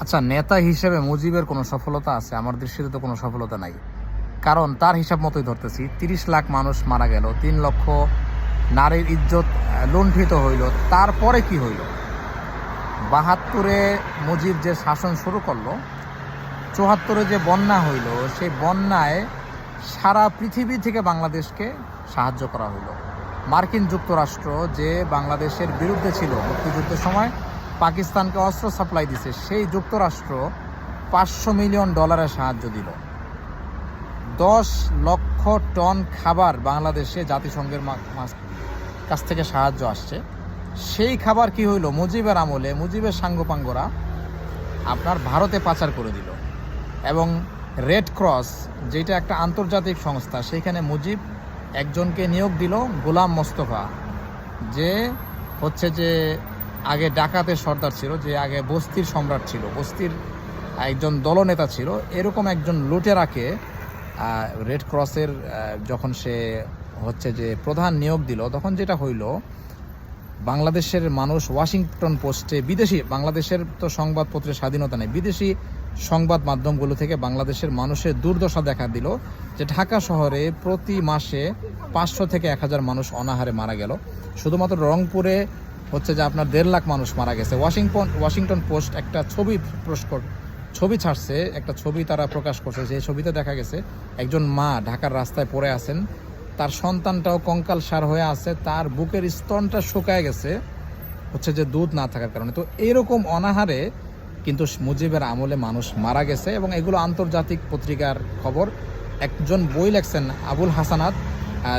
আচ্ছা, নেতা হিসেবে মুজিবের কোনো সফলতা আছে? আমার দৃষ্টিতে তো কোনো সফলতা নাই। কারণ তার হিসাব মতোই ধরতেছি, ৩০ লাখ মানুষ মারা গেল, ৩ লক্ষ নারীর ইজ্জত লুণ্ঠিত হইল। তারপরে কি হইল? ৭২-এ মুজিব যে শাসন শুরু করলো, ৭৪-এ যে বন্যা হইল, সেই বন্যায় সারা পৃথিবী থেকে বাংলাদেশকে সাহায্য করা হইল। মার্কিন যুক্তরাষ্ট্র যে বাংলাদেশের বিরুদ্ধে ছিল মুক্তিযুদ্ধের সময়, পাকিস্তানকে অস্ত্র সাপ্লাই দিছে, সেই যুক্তরাষ্ট্র $500 মিলিয়ন সাহায্য দিল। 10 লক্ষ টন খাবার বাংলাদেশে জাতিসংঘের কাছ থেকে সাহায্য আসছে। সেই খাবার কি হইল? মুজিবের আমলে মুজিবের সাঙ্গপাঙ্গরা আপনার ভারতে পাচার করে দিল। এবং রেড ক্রস, যেটা একটা আন্তর্জাতিক সংস্থা, সেইখানে মুজিব একজনকে নিয়োগ দিল, গোলাম মোস্তফা, যে হচ্ছে যে আগে ডাকাতের সর্দার ছিল, যে আগে বস্তির সম্রাট ছিল, বস্তির একজন দলনেতা ছিল। এরকম একজন লুটেরাকে রেড ক্রসের যখন সে হচ্ছে যে প্রধান নিয়োগ দিল, তখন যেটা হইল, বাংলাদেশের মানুষ ওয়াশিংটন পোস্টে, বিদেশি, বাংলাদেশের তো সংবাদপত্রের স্বাধীনতা নেই, বিদেশি সংবাদ মাধ্যমগুলো থেকে বাংলাদেশের মানুষের দুর্দশা দেখা দিল, যে ঢাকা শহরে প্রতি মাসে 500 থেকে 1000 মানুষ অনাহারে মারা গেল। শুধুমাত্র রংপুরে হচ্ছে যে আপনার 1.5 লাখ মানুষ মারা গেছে। ওয়াশিংটন পোস্ট একটা ছবি ছাড়ছে, একটা ছবি তারা প্রকাশ করছে, যে ছবিতে দেখা গেছে একজন মা ঢাকার রাস্তায় পড়ে আছেন, তার সন্তানটাও কঙ্কালসার হয়ে আছে, তার বুকের স্তনটা শুকায় গেছে হচ্ছে যে দুধ না থাকার কারণে। তো এইরকম অনাহারে কিন্তু মুজিবের আমলে মানুষ মারা গেছে, এবং এগুলো আন্তর্জাতিক পত্রিকার খবর। একজন বই লেখছেন আবুল হাসানাত,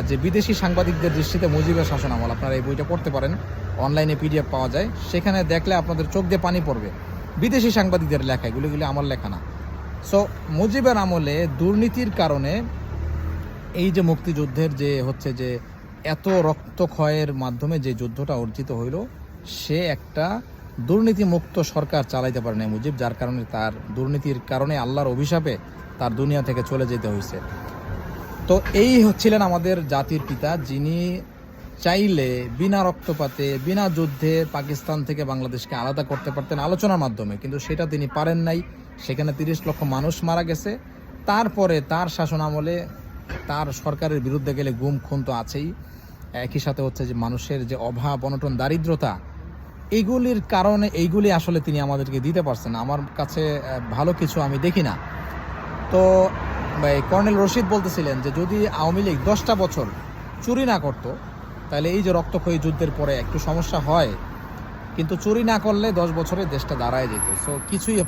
যে বিদেশি সাংবাদিকদের দৃষ্টিতে মুজিবের শাসন আমল, আপনারা এই বইটা পড়তে পারেন, অনলাইনে PDF পাওয়া যায়। সেখানে দেখলে আপনাদের চোখ দিয়ে পানি পড়বে। বিদেশি সাংবাদিকদের লেখা, এগুলি আমার লেখা না। সো মুজিবের আমলে দুর্নীতির কারণে এই যে মুক্তিযুদ্ধের যে হচ্ছে যে এত রক্তক্ষয়ের মাধ্যমে যে যুদ্ধটা অর্জিত হইল, সে একটা দুর্নীতিমুক্ত সরকার চালাইতে পারে না মুজিব, যার কারণে তার দুর্নীতির কারণে আল্লাহর অভিশাপে তার দুনিয়া থেকে চলে যেতে হয়েছে। তো এই হচ্ছিলেন আমাদের জাতির পিতা, যিনি চাইলে বিনা রক্তপাতে, বিনা যুদ্ধে পাকিস্তান থেকে বাংলাদেশকে আলাদা করতে পারতেন আলোচনার মাধ্যমে, কিন্তু সেটা তিনি পারেন নাই। সেখানে 30 লক্ষ মানুষ মারা গেছে। তারপরে তার শাসন আমলে তার সরকারের বিরুদ্ধে গেলে গুম খুন তো আছেই, একই সাথে হচ্ছে যে মানুষের যে অভাব, অনটন, দারিদ্রতা, এইগুলির কারণে এইগুলি আসলে তিনি আমাদেরকে দিতে পারছেন। আমার কাছে ভালো কিছু আমি দেখি না। তো কর্নেল রশিদ বলতেছিলেন যে যদি আওয়ামী লীগ 10টা বছর চুরি না করতো, তাহলে এই যে রক্তক্ষয়ী যুদ্ধের পরে একটু সমস্যা হয়, কিন্তু চুরি না করলে 10 বছরে দেশটা দাঁড়ায় যেত। সো কিছুই